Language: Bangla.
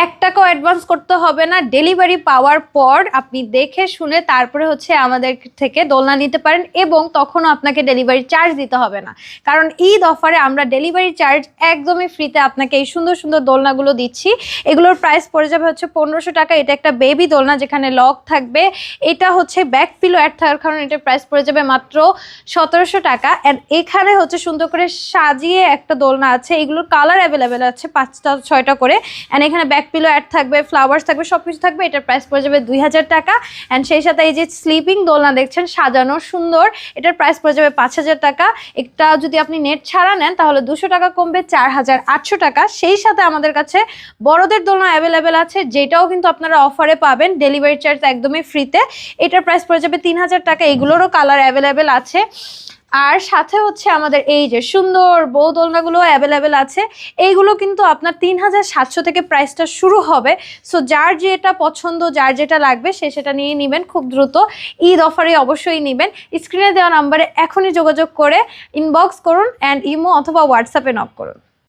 1 টাকাও অ্যাডভান্স করতে হবে না। ডেলিভারি পাওয়ার পর আপনি দেখে শুনে তারপরে হচ্ছে আমাদের থেকে দোলনা নিতে পারেন, এবং তখনও আপনাকে ডেলিভারি চার্জ দিতে হবে না, কারণ ঈদ অফারে আমরা ডেলিভারি চার্জ একদমই ফ্রিতে আপনাকে এই সুন্দর সুন্দর দোলনাগুলো দিচ্ছি। এগুলোর প্রাইস পড়ে যাবে হচ্ছে 1500 টাকা। এটা একটা বেবি দোলনা যেখানে লক থাকবে, এটা হচ্ছে ব্যাক পিলো অ্যাড থাকার কারণে এটার প্রাইস পড়ে যাবে মাত্র 1700 টাকা। অ্যান্ড এখানে হচ্ছে সুন্দর করে সাজিয়ে একটা দোলনা আছে, এগুলোর কালার অ্যাভেলেবেল আছে 5টা 6টা করে। অ্যান্ড এখানে ব্যাক পিলো অ্যাড থাকবে, ফ্লাওয়ার্স থাকবে, সব কিছু থাকবে। এটার প্রাইস পড়ে যাবে 2000 টাকা। অ্যান্ড সেই সাথে এই যে স্লিপিং দোলনা দেখছেন সাজানো সুন্দর, এটার প্রাইস পড়ে যাবে 5000 টাকা। এটা যদি আপনি নেট ছাড়া নেন তাহলে 200 টাকা কমবে, 4800 টাকা। সেই সাথে আমাদের কাছে বড়দের দোলনা অ্যাভেলেবেল আছে, যেটাও কিন্তু আপনারা অফারে পাবেন ডেলিভারি চার্জ একদমই ফ্রিতে। এটার প্রাইস পড়ে যাবে 3000 টাকা। এগুলোরও কালার অ্যাভেলেবেল আছে। আর সাথে হচ্ছে আমাদের এই যে সুন্দর বউ দোলনাগুলো অ্যাভেলেবেল আছে। এইগুলো কিন্তু আপনার 3700 থেকে প্রাইসটা শুরু হবে। সো যার যেটা পছন্দ, যার যেটা লাগবে সে সেটা নিয়ে নেবেন খুব দ্রুত। ঈদ অফারে অবশ্যই নেবেন। স্ক্রিনে দেওয়া নাম্বারে এখনই যোগাযোগ করে ইনবক্স করুন অ্যান্ড ইমো অথবা হোয়াটসঅ্যাপে নক করুন।